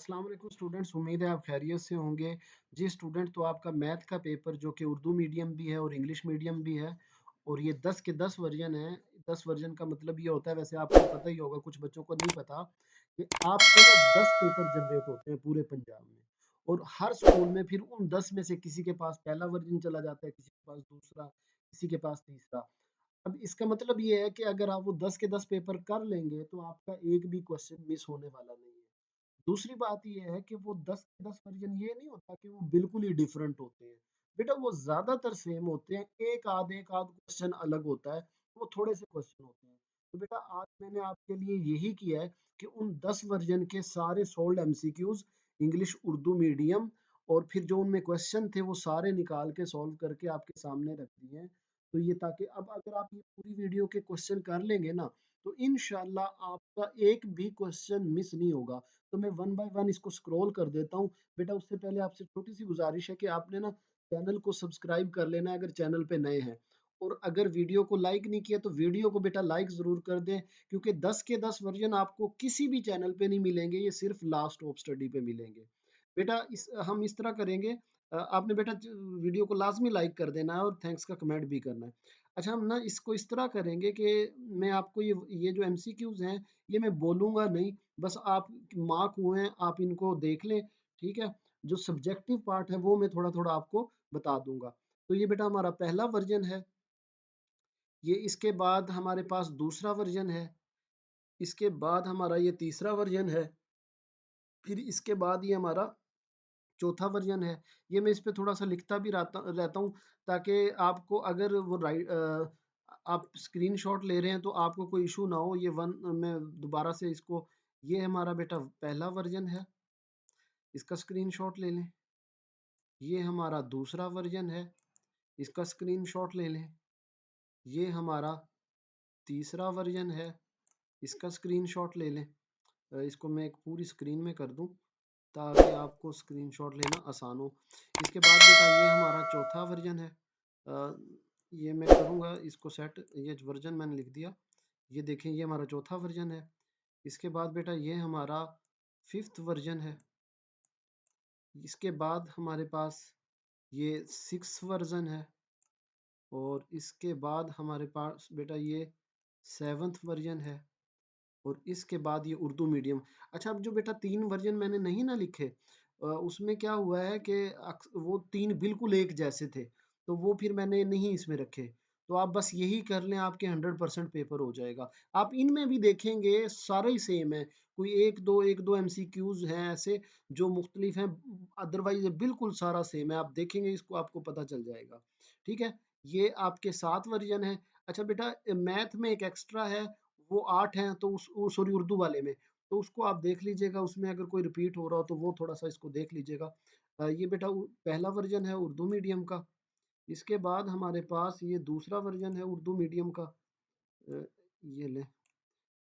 अस्सलाम वालेकुम स्टूडेंट्स, उम्मीद है आप खैरियत से होंगे। जी स्टूडेंट, तो आपका मैथ का पेपर जो कि उर्दू मीडियम भी है और इंग्लिश मीडियम भी है, और ये 10 के 10 वर्जन है। 10 वर्जन का मतलब ये होता है, वैसे आपको पता ही होगा, कुछ बच्चों को नहीं पता, कि आपके ना 10 पेपर जनरेट होते हैं पूरे पंजाब में। और हर स्कूल में फिर उन 10 में से किसी के पास पहला वर्जन चला जाता है, किसी के पास दूसरा, किसी के पास तीसरा। अब इसका मतलब ये है कि अगर आप वो 10 के 10 पेपर कर लेंगे तो आपका एक भी क्वेश्चन मिस होने वाला नहीं है। दूसरी बात ये है कि वो 10 के 10 वर्जन ये नहीं होता कि वो बिल्कुल ही डिफरेंट होते हैं। बेटा वो ज्यादातर सेम होते हैं, एक आध क्वेश्चन अलग होता है, वो थोड़े से क्वेश्चन होते हैं। तो बेटा आज मैंने आपके लिए यही किया है कि उन 10 वर्जन के सारे sold MCQs English Urdu medium, और फिर जो उनमें क्वेश्चन थे वो सारे निकाल के सॉल्व करके आपके सामने रख दिए हैं। तो ये ताकि अब अगर आप ये पूरी वीडियो के क्वेश्चन कर लेंगे ना, तो इंशाल्लाह आपका एक भी क्वेश्चन मिस नहीं होगा। तो मैं वन बाय वन इसको स्क्रॉल कर देता हूँ। बेटा उससे पहले आपसे छोटी सी गुजारिश है कि आपने ना चैनल को सब्सक्राइब कर लेना है अगर चैनल पे नए हैं। और अगर वीडियो को लाइक नहीं किया तो वीडियो को बेटा लाइक ज़रूर कर दें, क्योंकि 10 के 10 वर्जन आपको किसी भी चैनल पे नहीं मिलेंगे, ये सिर्फ लास्ट ऑफ स्टडी पे मिलेंगे। बेटा हम इस तरह करेंगे, आपने बेटा वीडियो को लाजमी लाइक कर देना है और थैंक्स का कमेंट भी करना है। अच्छा, हम ना इसको इस तरह करेंगे कि मैं आपको ये जो एमसीक्यूज हैं, ये मैं बोलूँगा नहीं, बस आप मार्क हुए हैं, आप इनको देख लें, ठीक है? जो सब्जेक्टिव पार्ट है वो मैं थोड़ा-थोड़ा आपको बता दूँगा। तो ये बेटा हमारा पहला वर्ज़न है, ये इसके बाद हमारे पास दूसरा वर्ज़न है, इसके बाद हमारा ये तीसरा वर्ज़न है, फिर इसके बाद ये हमारा चौथा वर्ज़न है। ये मैं इस पे थोड़ा-सा लिखता भी रहता रहता हूँ, ताकि आपको अगर वो आप स्क्रीनशॉट ले रहे हैं तो आपको कोई इश्यू ना हो। ये मैं दोबारा से इसको, ये हमारा बेटा पहला वर्ज़न है, इसका स्क्रीनशॉट ले लें। ये हमारा दूसरा वर्ज़न है, इसका स्क्रीनशॉट ले लें। ये हमारा तीसरा वर्ज़न है, इसका स्क्रीनशॉट ले लें। इसको मैं एक पूरी स्क्रीन में कर दूँ ताकि आपको स्क्रीनशॉट लेना आसान हो। इसके बाद बेटा ये हमारा चौथा वर्ज़न है। ये मैं करूँगा इसको सेट, ये वर्ज़न मैंने लिख दिया। ये देखें, ये हमारा चौथा वर्ज़न है। इसके बाद बेटा ये हमारा 5th वर्ज़न है। इसके बाद हमारे पास ये 6th वर्ज़न है, और इसके बाद हमारे पास बेटा ये 7th वर्ज़न है, और इसके बाद ये उर्दू मीडियम। अच्छा, अब जो बेटा 3 वर्ज़न मैंने नहीं ना लिखे, उसमें क्या हुआ है कि वो 3 बिल्कुल एक जैसे थे, तो वो फिर मैंने नहीं इसमें रखे। तो आप बस यही कर लें, आपके 100% पेपर हो जाएगा। आप इनमें भी देखेंगे सारे ही सेम है, कोई 1-2 एमसीक्यूज हैं ऐसे जो मुख्तलिफ हैं, अदरवाइज बिल्कुल सारा सेम है। आप देखेंगे इसको, आपको पता चल जाएगा। ठीक है, ये आपके 7 वर्ज़न है। अच्छा बेटा, मैथ में एक एक्स्ट्रा है, वो 8 हैं, तो सॉरी उर्दू वाले में, तो उसको आप देख लीजिएगा, उसमें अगर कोई रिपीट हो रहा हो तो वो थोड़ा-सा इसको देख लीजिएगा। ये बेटा पहला वर्ज़न है उर्दू मीडियम का। इसके बाद हमारे पास ये दूसरा वर्ज़न है उर्दू मीडियम का। अ, ये लें,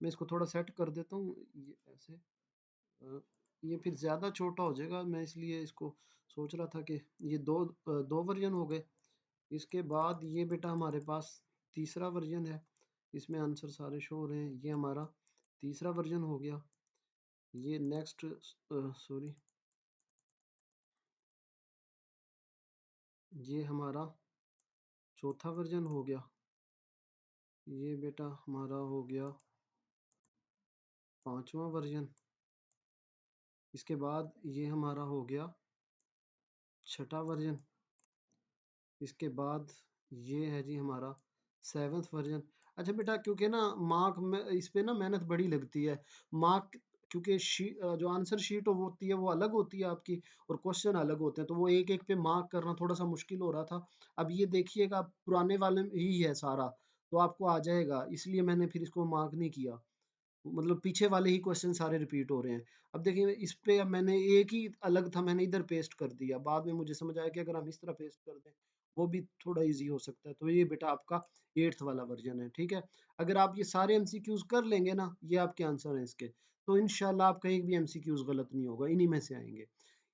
मैं इसको थोड़ा सेट कर देता हूँ, ये ऐसे। अ, ये फिर ज़्यादा छोटा हो जाएगा, मैं इसलिए इसको सोच रहा था कि ये 2 वर्ज़न हो गए। इसके बाद ये बेटा हमारे पास तीसरा वर्ज़न है, इसमें आंसर सारे शो हो रहे हैं। ये हमारा तीसरा वर्ज़न हो गया। ये नेक्स्ट, सॉरी, ये हमारा चौथा वर्ज़न हो गया। ये बेटा हमारा हो गया पांचवा वर्ज़न। इसके बाद ये हमारा हो गया छठा वर्ज़न। इसके बाद ये है जी हमारा 7th वर्ज़न। अच्छा बेटा, क्योंकि ना मार्क में इस पे ना मेहनत बड़ी लगती है। मार्क, क्योंकि जो आंसर शीट होती है वो अलग होती है आपकी, और क्वेश्चन अलग होते हैं, तो वो एक-एक पे मार्क करना थोड़ा-सा मुश्किल हो रहा था। अब ये देखिएगा, पुराने वाले में ही है सारा, तो आपको आ जाएगा, इसलिए मैंने फिर इसको मार्क नहीं किया। मतलब पीछे वाले ही क्वेश्चन सारे रिपीट हो रहे हैं। अब देखिए, इस पे अब मैंने एक ही अलग था, मैंने इधर पेस्ट कर दिया। बाद में मुझे समझ आया कि अगर हम इस तरह पेस्ट कर दें वो भी थोड़ा इजी हो सकता है। तो ये बेटा आपका 8th वाला वर्जन है, ठीक है? अगर आप ये सारे एमसीक्यूज कर लेंगे ना, ये आपके आंसर हैं इसके, तो इंशाल्लाह आपका एक भी एमसीक्यूज गलत नहीं होगा, इन्हीं में से आएंगे।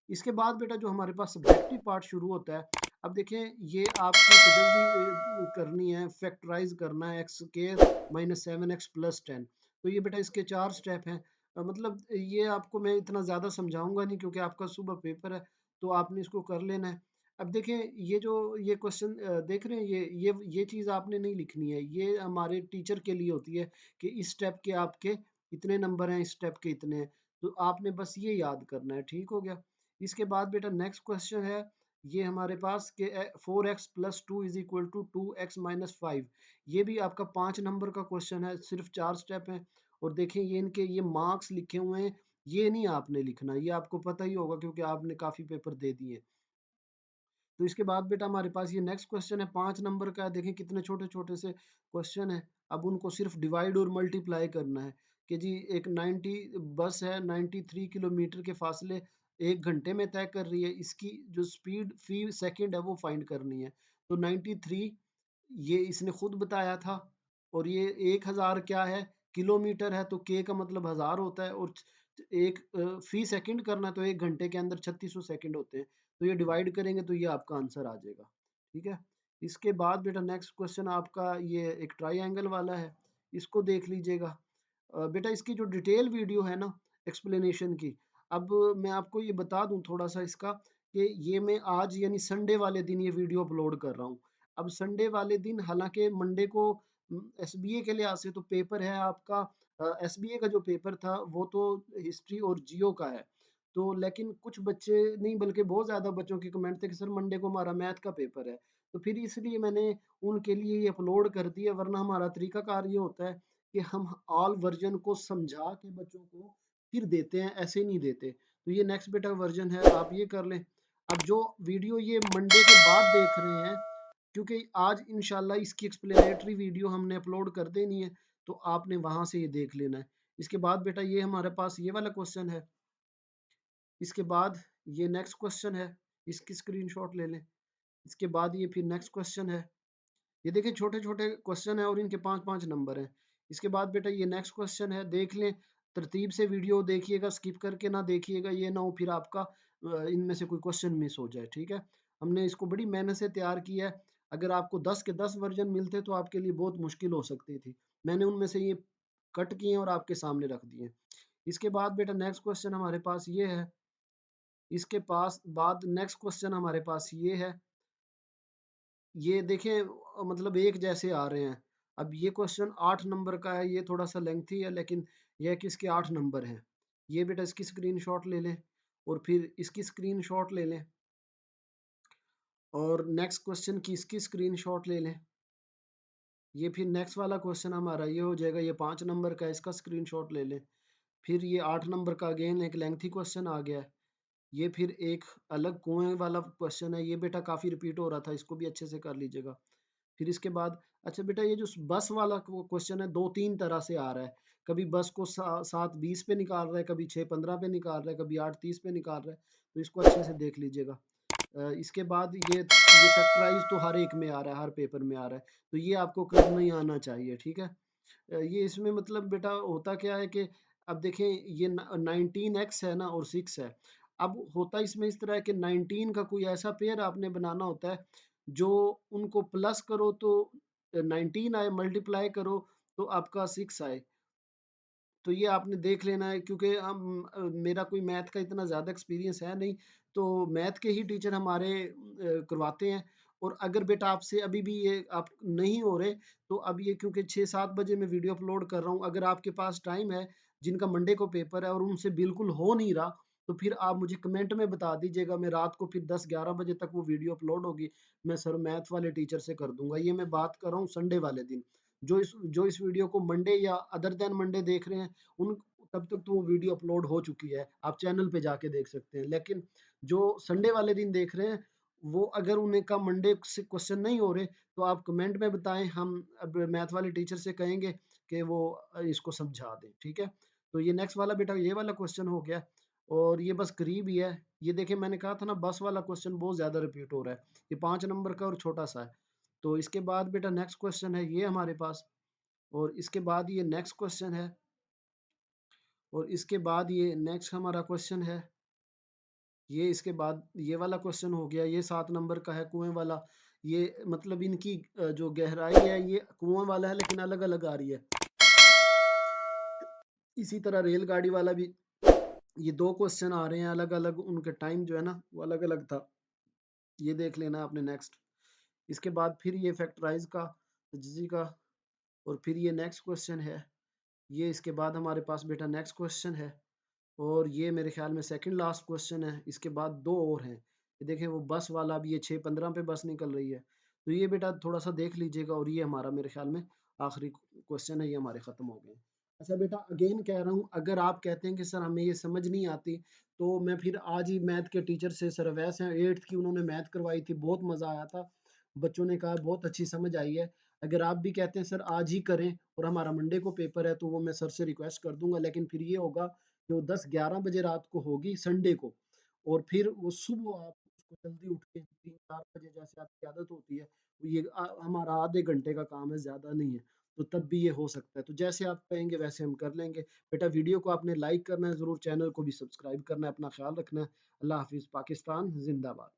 इसके बाद बेटा जो हमारे पास सब्जेक्टिव पार्ट शुरू होता है, अब देखें ये आपको जल्दी करनी है, फैक्टराइज करना है, x square minus 7x plus 10। तो ये बेटा इसके 4 स्टेप हैं। मतलब ये आपको मैं इतना ज़्यादा समझाऊँगा नहीं क्योंकि आपका सुबह पेपर है, तो आपने इसको कर लेना है। अब देखें ये जो ये क्वेश्चन देख रहे हैं ये चीज़ आपने नहीं लिखनी है, ये हमारे टीचर के लिए होती है कि इस स्टेप के आपके इतने नंबर हैं, इस स्टेप के इतने हैं, तो आपने बस ये याद करना है, ठीक हो गया? इसके बाद बेटा नेक्स्ट क्वेश्चन है, ये हमारे पास कि 4x + 2 = 2x - 5। ये भी आपका 5 नंबर का क्वेश्चन है, सिर्फ 4 स्टेप हैं। और देखें ये इनके ये मार्क्स लिखे हुए हैं, ये नहीं आपने लिखना, ये आपको पता ही होगा क्योंकि आपने काफ़ी पेपर दे दिए हैं। तो इसके बाद बेटा हमारे पास ये नेक्स्ट क्वेश्चन है, 5 नंबर का है। देखें कितने छोटे-छोटे से क्वेश्चन है। अब उनको सिर्फ डिवाइड और मल्टीप्लाई करना है कि जी एक 90 बस है, 93 किलोमीटर के फासले 1 घंटे में तय कर रही है। इसकी जो स्पीड फी सेकंड है वो फाइंड करनी है। तो 93 ये इसने खुद बताया था, और ये 1000 क्या है, किलोमीटर है, तो के का मतलब 1000 होता है, और एक फी सेकंड करना है, तो 1 घंटे के अंदर 3600 सेकंड होते हैं। तो ये डिवाइड करेंगे तो ये आपका आंसर आ जाएगा। ठीक है? इसके बाद बेटा नेक्स्ट क्वेश्चन आपका ये एक ट्रायंगल वाला है, इसको देख लीजिएगा। बेटा इसकी जो डिटेल वीडियो है ना एक्सप्लेनेशन की, अब मैं आपको ये बता दूं थोड़ा सा इसका, कि ये मैं आज यानी संडे वाले दिन ये वीडियो अपलोड कर रहा हूँ। अब संडे वाले दिन, हालांकि मंडे को एसबीए के लिहाज से तो पेपर है आपका, एसबीए का जो पेपर था वो तो हिस्ट्री और जियो का है। तो लेकिन कुछ बच्चे नहीं, बल्कि बहुत ज़्यादा बच्चों के कमेंट थे कि सर मंडे को हमारा मैथ का पेपर है। तो फिर इसलिए मैंने उनके लिए ये अपलोड कर दिया, वरना हमारा तरीकाकार ये होता है कि हम ऑल वर्जन को समझा के बच्चों को फिर देते हैं, ऐसे नहीं देते। तो ये नेक्स्ट बेटा वर्जन है, आप ये कर लें। अब जो वीडियो ये मंडे के बाद देख रहे हैं, क्योंकि आज इंशाल्लाह इसकी एक्सप्लेनेटरी वीडियो हमने अपलोड कर देनी है, तो आपने वहां से ये देख लेना है। इसके बाद बेटा ये हमारे पास ये वाला क्वेश्चन है। इसके बाद ये नेक्स्ट क्वेश्चन है, इसकी स्क्रीनशॉट ले लें। इसके बाद ये फिर नेक्स्ट क्वेश्चन है। ये देखिए छोटे छोटे क्वेश्चन है और इनके 5-5 नंबर हैं। इसके बाद बेटा ये नेक्स्ट क्वेश्चन है, देख लें, तरतीब से वीडियो देखिएगा, स्किप करके ना देखिएगा, ये ना हो फिर आपका इनमें से कोई क्वेश्चन मिस हो जाए। ठीक है? हमने इसको बड़ी मेहनत से तैयार किया है। अगर आपको 10 के 10 वर्जन मिलते तो आपके लिए बहुत मुश्किल हो सकती थी। मैंने उनमें से ये कट किए हैं और आपके सामने रख दिए हैं। इसके बाद बेटा नेक्स्ट क्वेश्चन हमारे पास ये है। इसके पास बाद नेक्स्ट क्वेश्चन हमारे पास ये है। ये देखें मतलब एक जैसे आ रहे हैं। अब ये क्वेश्चन 8 नंबर का है, ये थोड़ा सा लेंथी है, लेकिन यह कि इसके 8 नंबर हैं। ये बेटा इसकी स्क्रीनशॉट ले लें, और फिर इसकी स्क्रीनशॉट ले लें, और नेक्स्ट क्वेश्चन की इसकी स्क्रीनशॉट ले लें। ये फिर नेक्स्ट वाला क्वेश्चन हमारा ये हो जाएगा, ये 5 नंबर का है, इसका स्क्रीनशॉट ले लें। फिर ये 8 नंबर का अगेन एक लेंथी क्वेश्चन आ गया है। ये फिर एक अलग कुएं वाला क्वेश्चन है, ये बेटा काफ़ी रिपीट हो रहा था, इसको भी अच्छे से कर लीजिएगा। फिर इसके बाद अच्छा बेटा ये जो बस वाला क्वेश्चन है, 2-3 तरह से आ रहा है। कभी बस को 7:20 पे निकाल रहा है, कभी 6:15 पे निकाल रहा है, कभी 8:30 पे निकाल रहा है। तो इसको अच्छे से देख लीजिएगा। इसके बाद ये फैक्टराइज तो हर एक में आ रहा है, हर पेपर में आ रहा है, तो ये आपको करना ही आना चाहिए। ठीक है? ये इसमें मतलब बेटा होता क्या है कि अब देखें ये 19x है ना और 6 है। अब होता इसमें इस तरह है कि 19 का कोई ऐसा पेयर आपने बनाना होता है जो उनको प्लस करो तो 19 आए, मल्टीप्लाई करो तो आपका 6 आए। तो ये आपने देख लेना है, क्योंकि मेरा कोई मैथ का इतना ज़्यादा एक्सपीरियंस है नहीं, तो मैथ के ही टीचर हमारे करवाते हैं। और अगर बेटा आपसे अभी भी ये आप नहीं हो रहे, तो अब ये क्योंकि 6-7 बजे मैं वीडियो अपलोड कर रहा हूँ, अगर आपके पास टाइम है, जिनका मंडे को पेपर है और उनसे बिल्कुल हो नहीं रहा, तो फिर आप मुझे कमेंट में बता दीजिएगा, मैं रात को फिर 10-11 बजे तक वो वीडियो अपलोड होगी, मैं सर मैथ वाले टीचर से कर दूंगा। ये मैं बात कर रहा हूँ संडे वाले दिन। जो इस वीडियो को मंडे या अदर देन मंडे देख रहे हैं, उन तब तक तो वो वीडियो अपलोड हो चुकी है, आप चैनल पे जाके देख सकते हैं। लेकिन जो संडे वाले दिन देख रहे हैं, वो अगर उन्हें का मंडे से क्वेश्चन नहीं हो रहे, तो आप कमेंट में बताएं, हम अब मैथ वाले टीचर से कहेंगे कि वो इसको समझा दें। ठीक है? तो ये नेक्स्ट वाला बेटा ये वाला क्वेश्चन हो गया, और ये बस करीब ही है। ये देखिए मैंने कहा था ना, बस वाला क्वेश्चन बहुत ज्यादा रिपीट हो रहा है, ये 5 नंबर का और छोटा सा है। तो इसके बाद बेटा नेक्स्ट क्वेश्चन है ये हमारे पास, और इसके बाद ये नेक्स्ट क्वेश्चन है, और इसके बाद ये नेक्स्ट हमारा क्वेश्चन है। ये इसके बाद ये वाला क्वेश्चन हो गया, ये 7 नंबर का है, कुएं वाला। ये मतलब इनकी जो गहराई है, ये कुआं वाला है लेकिन अलग अलग आ रही है। इसी तरह रेलगाड़ी वाला भी, ये 2 क्वेश्चन आ रहे हैं अलग-अलग, उनके टाइम जो है ना वो अलग-अलग था। ये देख लेना आपने नेक्स्ट। इसके बाद फिर ये फैक्टराइज़ का, तजज़ी का, और फिर ये नेक्स्ट क्वेश्चन है। ये इसके बाद हमारे पास बेटा नेक्स्ट क्वेश्चन है, और ये मेरे ख्याल में सेकंड लास्ट क्वेश्चन है। इसके बाद 2 और हैं। ये देखें वो बस वाला भी, ये 6:15 पे बस निकल रही है। तो ये बेटा थोड़ा-सा देख लीजिएगा, और ये हमारा मेरे ख्याल में आखिरी क्वेश्चन है, ये हमारे ख़त्म हो गए। अच्छा बेटा अगेन कह रहा हूँ, अगर आप कहते हैं कि सर हमें ये समझ नहीं आती, तो मैं फिर आज ही मैथ के टीचर से, सर अवैस हैं 8th की, उन्होंने मैथ करवाई थी, बहुत मज़ा आया था। बच्चों ने कहा बहुत अच्छी समझ आई है। अगर आप भी कहते हैं सर आज ही करें और हमारा मंडे को पेपर है, तो वो मैं सर से रिक्वेस्ट कर दूँगा, लेकिन फिर ये होगा कि वो 10-11 बजे रात को होगी संडे को, और फिर वो सुबह आप उसको जल्दी उठ के 3-4 बजे जैसे आपकी आदत होती है, ये हमारा आधे घंटे का काम है, ज़्यादा नहीं है। तो तब भी ये हो सकता है। तो जैसे आप कहेंगे वैसे हम कर लेंगे। बेटा वीडियो को आपने लाइक करना है ज़रूर, चैनल को भी सब्सक्राइब करना है, अपना ख़्याल रखना है। अल्लाह हाफ़िज़, पाकिस्तान ज़िंदाबाद।